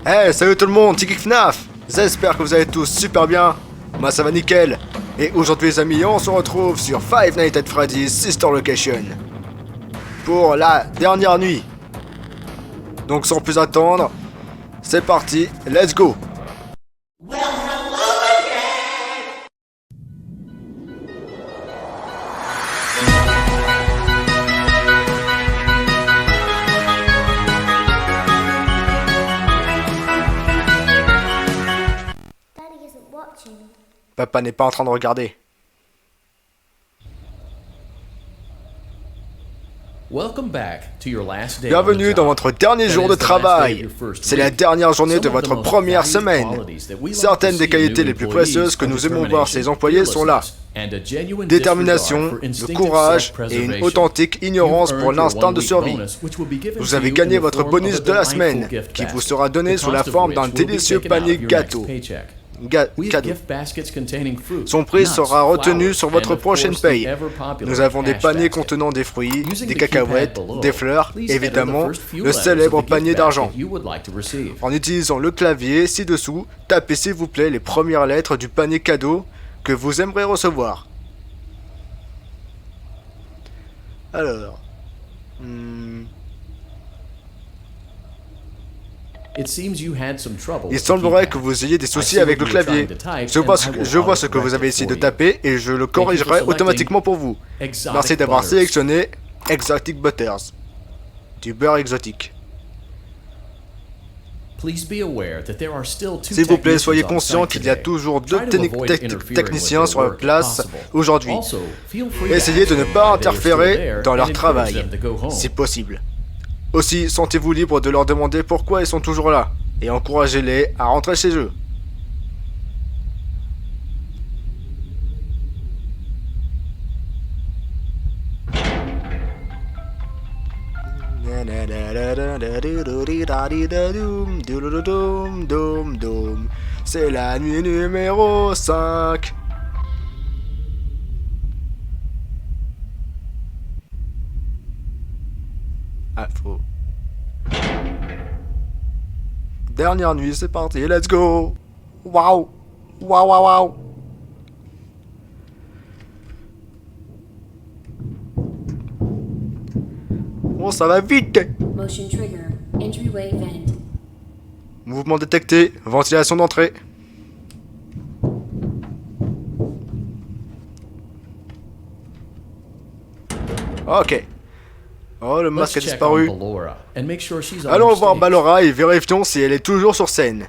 Hey, salut tout le monde, c'est FNAF. J'espère que vous allez tous super bien. Moi ça va nickel. Et aujourd'hui les amis, on se retrouve sur Five Nights at Freddy's Sister Location pour la dernière nuit. Donc sans plus attendre, c'est parti, let's go. Papa n'est pas en train de regarder. Bienvenue dans votre dernier jour de travail. C'est la dernière journée de votre première semaine. Certaines des qualités les plus précieuses que nous aimons voir chez les employés sont là. Détermination, le courage et une authentique ignorance pour l'instinct de survie. Vous avez gagné votre bonus de la semaine, qui vous sera donné sous la forme d'un délicieux panier gâteau. Cadeau. Son prix sera retenu sur votre prochaine paye. Nous avons des paniers contenant des fruits, des cacahuètes, des fleurs, et évidemment, le célèbre panier d'argent. En utilisant le clavier ci-dessous, tapez s'il vous plaît les premières lettres du panier cadeau que vous aimeriez recevoir. Alors... Il semblerait que vous ayez des soucis avec le clavier. Je vois ce que vous avez essayé de taper et je le corrigerai automatiquement pour vous. Merci d'avoir sélectionné Exotic Butters. Du beurre exotique. S'il vous plaît, soyez conscient qu'il y a toujours deux techniciens sur place aujourd'hui. Essayez de ne pas interférer dans leur travail, si possible. Aussi, sentez-vous libre de leur demander pourquoi ils sont toujours là, et encouragez-les à rentrer chez eux. C'est la nuit numéro 5. Ah, faux. Dernière nuit, c'est parti, let's go. Waouh. Waouh, waouh, waouh. Oh, ça va vite. Motion trigger. Entryway vent. Mouvement détecté, ventilation d'entrée. Ok. Oh, le masque a disparu. Allons voir Ballora et vérifions si elle est toujours sur scène.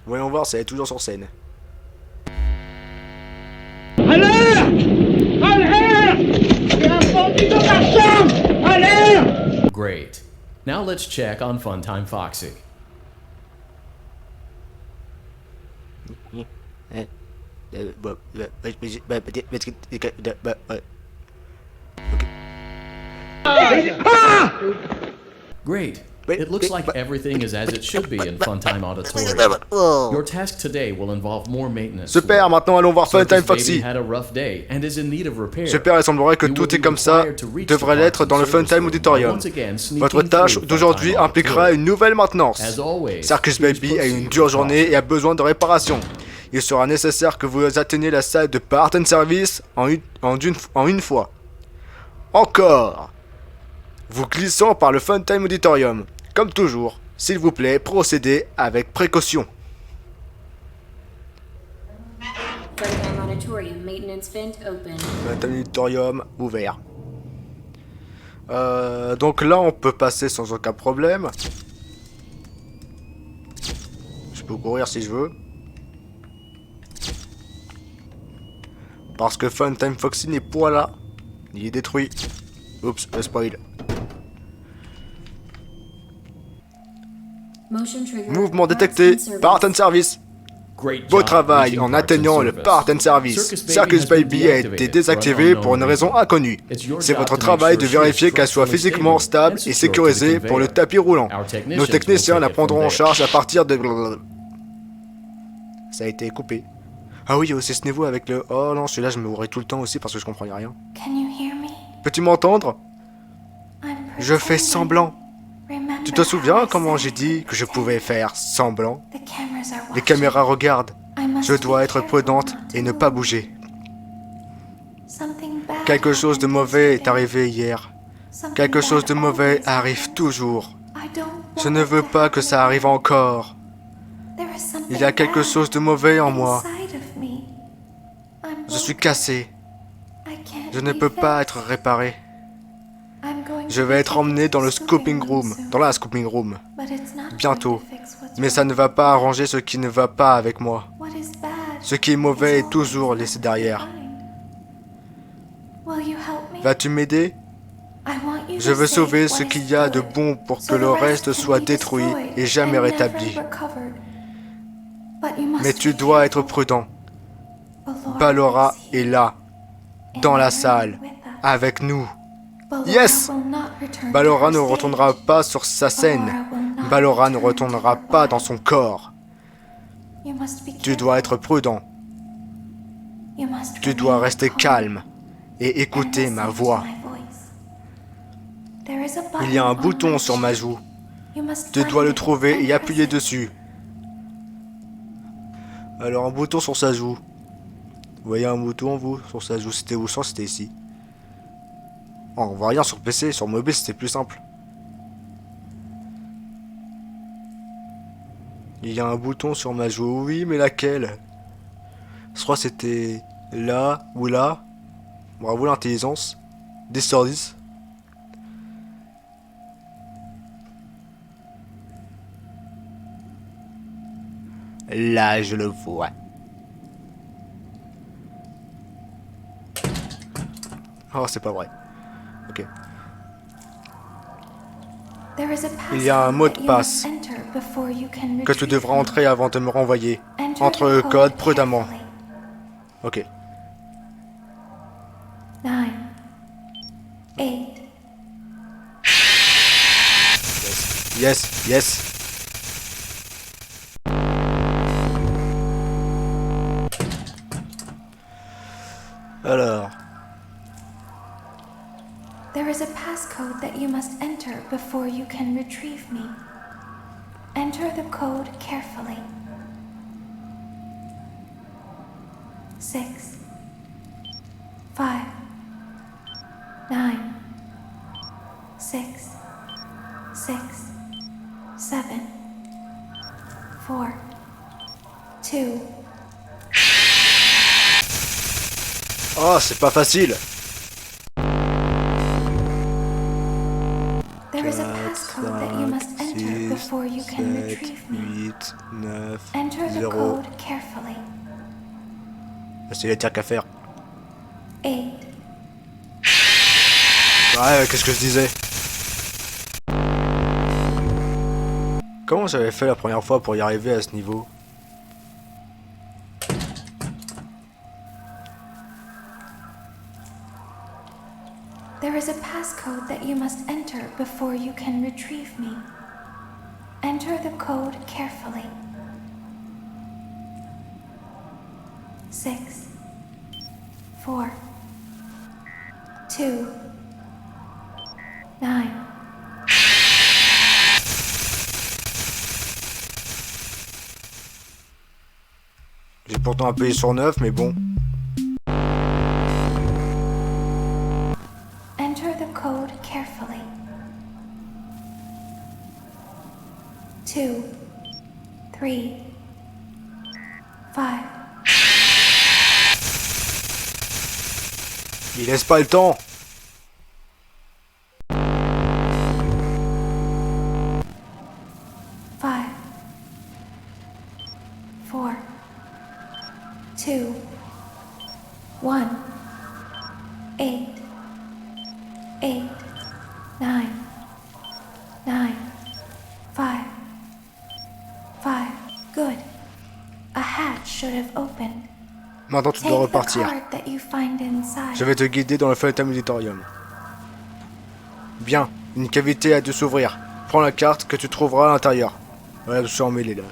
Voyons voir si elle est toujours sur scène. Alerte! Alerte! Il y a un bandit dans ma chambre! Alerte! Great. Now let's check on Funtime Foxy. Great. It looks like everything is as it should be in Funtime Auditorium. Your task today will involve more maintenance. Super, maintenant allons voir Funtime Foxy. Had a rough day and is in need of repair. Super, il semblerait que tout est comme ça, devrait l'être dans le Funtime Auditorium. Votre tâche d'aujourd'hui impliquera une nouvelle maintenance. Circus Baby a eu une dure journée et a besoin de réparation. Il sera nécessaire que vous atteigniez la salle de Part and Service en une fois. Encore. Vous glissant par le Funtime Auditorium. Comme toujours, s'il vous plaît, procédez avec précaution. Funtime Auditorium maintenance vent open. Funtime Auditorium ouvert. Donc là, on peut passer sans aucun problème. Je peux courir si je veux. Parce que Funtime Foxy n'est point là. Il est détruit. Oups, le spoil. Mouvement détecté, Part and Service. Beau travail en atteignant le Part and Service. Circus Baby a été désactivé pour une raison inconnue. C'est votre travail de vérifier qu'elle soit physiquement stable et sécurisée pour le tapis roulant. Nos techniciens la prendront en charge à partir de... Ça a été coupé. Ah oui, il y a aussi ce niveau avec le... Oh non, celui-là, je me mourrais tout le temps aussi parce que je comprenais rien. Can you hear me? Peux-tu m'entendre? I'm Je fais pretending. semblant. Remember Tu te how souviens I comment said j'ai I dit could que je pretend? pouvais faire semblant? The cameras are Les watching. caméras regardent. I must Je dois be être careful prudente not to et ne pas move. bouger. Something bad Quelque chose de happened mauvais est yesterday. arrivé hier. Something Quelque chose bad de mauvais always arrive happens. toujours. I don't Je want ne it veux to pas que happen ça arrive again. encore. There is something Il y a quelque bad chose de mauvais en moi. inside of me. I'm Je suis broken. cassé. I can't Je ne be peux pas fixed. être réparé. I'm going Je to vais be être taken emmené to dans le the scooping room. soon. Dans la scooping room. But it's not Bientôt. going to fix what's Mais ça wrong. ne va pas arranger ce qui ne va pas avec moi. What is bad Ce qui est mauvais is est toujours always laissé left derrière. behind. Will you help me? Vas-tu m'aider? I want you Je to veux save sauver what ce is qu'il y a de good, bon pour so que the le rest reste can soit be détruit destroyed et jamais and never rétabli. recovered. But you must Mais tu be dois être careful. prudent. Ballora Ballora is here est là, and dans la learning salle, with us. avec nous. Ballora Yes! will not return Ballora to ne her retournera stage. pas sur sa scène. Ballora will not Ballora ne return retournera to her pas body. dans son corps. You must be Tu dois être careful. prudent. You must Tu dois remain rester calm calme et and écouter listen ma to voix. my voice. There is a Il y a un button on bouton my sur ma cheek. joue. You must Tu find dois le it trouver and et appuyer press it. dessus. Alors un bouton sur sa joue. Vous voyez un bouton vous sur sa joue? C'était où? Je pense que c'était ici. Oh, on voit rien sur PC, sur mobile c'était plus simple. Il y a un bouton sur ma joue, oui mais laquelle? Je crois que c'était là ou là. Bravo l'intelligence. 10 sur 10. Là je le vois. Oh c'est pas vrai. Ok. There is a Il y a un mot de passcode that you passe must enter before you can que tu retrieve devras it. entrer avant de me renvoyer. Enter Entre the le code code prudemment. carefully. Ok. 9, 8, Yes, yes. Alors, There is a passcode that you must enter before you can retrieve me. Enter the code carefully. 6, 5, 9, 6, 6, 7, 4, 2, oh c'est pas facile. There is a passcode that you must enter 6, before you can 7, retrieve me. 8, 9, Enter the 0. code carefully. C'est les tirs qu'à faire. 8, Ouais, qu'est-ce que je disais? Comment j'avais fait la première fois pour y arriver à ce niveau? There is a passcode that you must enter before you can retrieve me. Enter the code carefully. 6, 4, 2, 9. J'ai pourtant appuyé sur 9, mais bon. Enter the code carefully. 2, 3, 5. Il laisse pas le temps. 5, 4, 2, 1, 8, 8, 9, 9, 5, 5. Good. A hatch should have opened. Maintenant tu dois Take the repartir. card that you find inside. Je vais te guider dans le Phantom Auditorium. Bien, une cavité a dû s'ouvrir. Prends la carte que tu trouveras à l'intérieur. Voilà, je suis emmêlé là.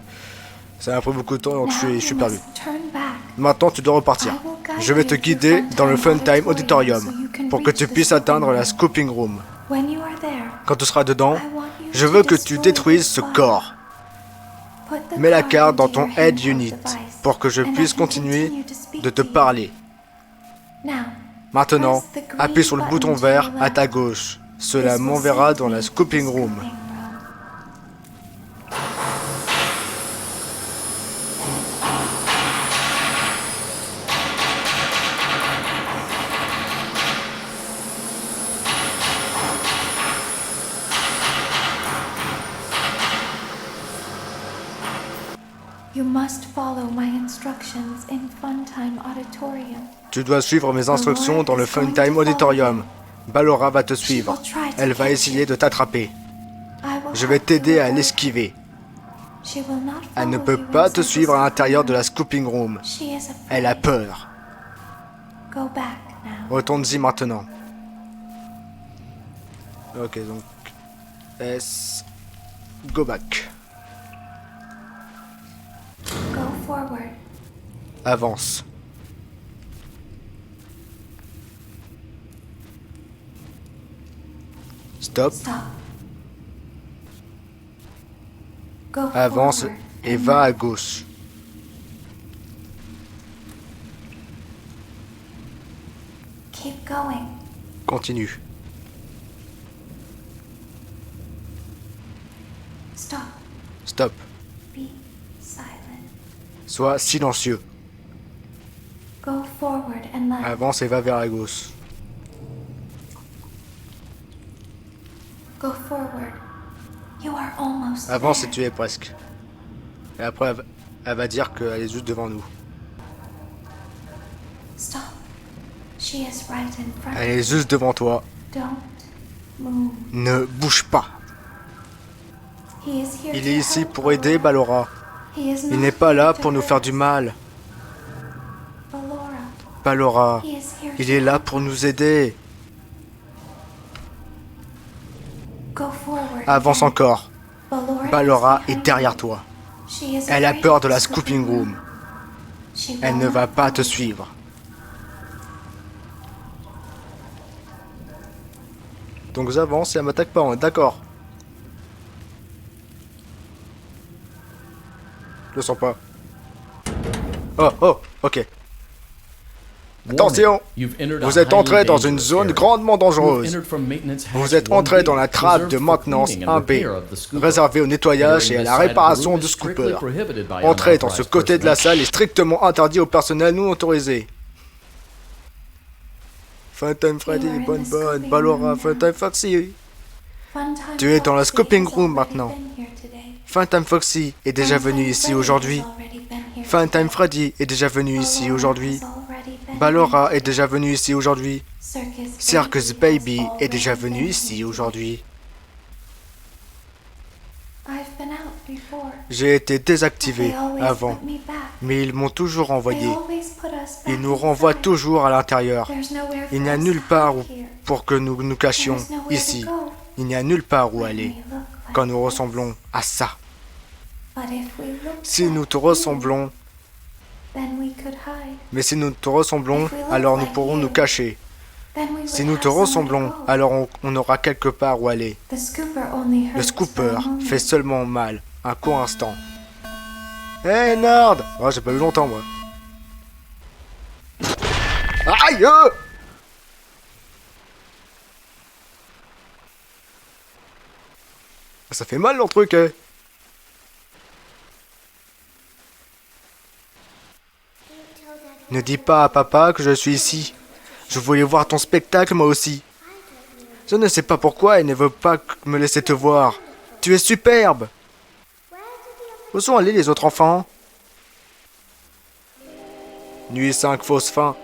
Ça m'a pris beaucoup de temps donc Now je suis you perdu. must turn back Maintenant, tu dois repartir. Je vais te guider dans le Funtime Auditorium pour que tu puisses atteindre la Scooping Room. Quand tu seras dedans, je veux que tu détruises ce corps. Mets la carte dans ton Head Unit pour que je puisse continuer de te parler. Maintenant, appuie sur le bouton vert à ta gauche. Cela m'enverra dans la Scooping Room. You must follow my instructions in Funtime Auditorium. Tu dois suivre mes instructions dans le Funtime Auditorium. Ballora va te suivre. Elle va essayer de t'attraper. Je vais t'aider à l'esquiver. Elle ne peut pas te suivre à l'intérieur de la Scooping Room. Elle a peur. Retourne-y maintenant. Ok, donc... S... Go back. Avance. Stop. Avance et va à gauche. Continue. Stop. Sois silencieux. Avance et va vers la gauche. Avance et tu es presque. Et après, elle va dire qu'elle est juste devant nous. Elle est juste devant toi. Ne bouge pas. Il est ici pour aider Ballora. Il n'est pas là pour nous faire du mal. Ballora, il est là pour nous aider. Avance encore. Ballora est derrière toi. Elle a peur de la Scooping Room. Elle ne va pas te suivre. Donc j'avance et elle m'attaque pas, on est d'accord. Je le sens pas. Oh, ok. Attention! Vous êtes entré dans une zone grandement dangereuse. Vous êtes entré dans la trappe de maintenance 1B, réservée au nettoyage et à la réparation du scooper. Entrer dans ce côté de la salle est strictement interdit au personnel non autorisé. Funtime Freddy, bonne, Ballora, Funtime Foxy. Tu es dans la Scooping Room maintenant. Funtime Foxy est déjà venu ici aujourd'hui. Funtime Freddy est déjà venu ici aujourd'hui. Ballora est déjà venu ici aujourd'hui. Circus Baby est déjà venu ici aujourd'hui. J'ai été désactivé avant, mais ils m'ont toujours envoyé. Ils nous renvoient toujours à l'intérieur. Il n'y a nulle part pour que nous nous cachions ici. Il n'y a nulle part où aller quand nous ressemblons à ça. Si nous te ressemblons, mais si nous te ressemblons, alors nous pourrons nous cacher. Si nous te ressemblons, alors on aura quelque part où aller. Le scooper fait seulement mal, un court instant. Hey Nard! Oh, j'ai pas eu longtemps moi. Aïe! Ça fait mal leur truc, hein. Ne dis pas à papa que je suis ici. Je voulais voir ton spectacle moi aussi. Je ne sais pas pourquoi il ne veut pas me laisser te voir. Tu es superbe. Où sont allés les autres enfants? Nuit 5, fausse fin.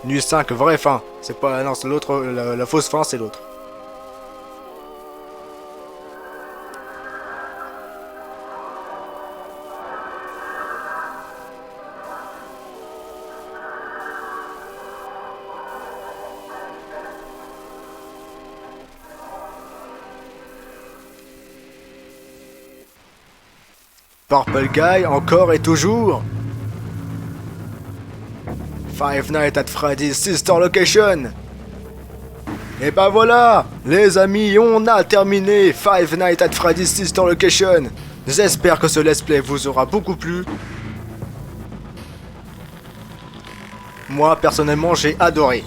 Nuit 5, vraie fin. C'est pas... Non, c'est l'autre... La fausse fin, c'est l'autre. Purple Guy, encore et toujours. Five Nights at Freddy's Sister Location. Et bah voilà, les amis, on a terminé Five Nights at Freddy's Sister Location. J'espère que ce let's play vous aura beaucoup plu. Moi, personnellement, j'ai adoré.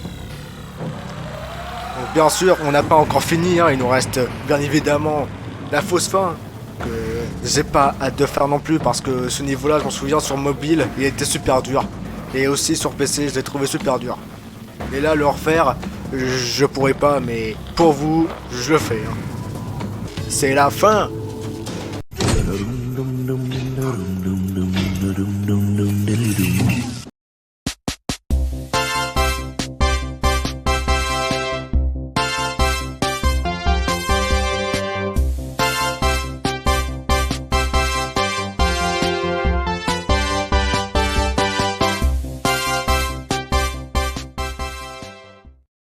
Donc, bien sûr, on n'a pas encore fini, hein. Il nous reste bien évidemment la fausse fin. Que j'ai pas hâte de faire non plus parce que ce niveau-là, je m'en souviens, sur mobile, il était super dur. Et aussi sur PC, je l'ai trouvé super dur. Et là, le refaire, je pourrais pas, mais pour vous, je le fais. Hein. C'est la fin.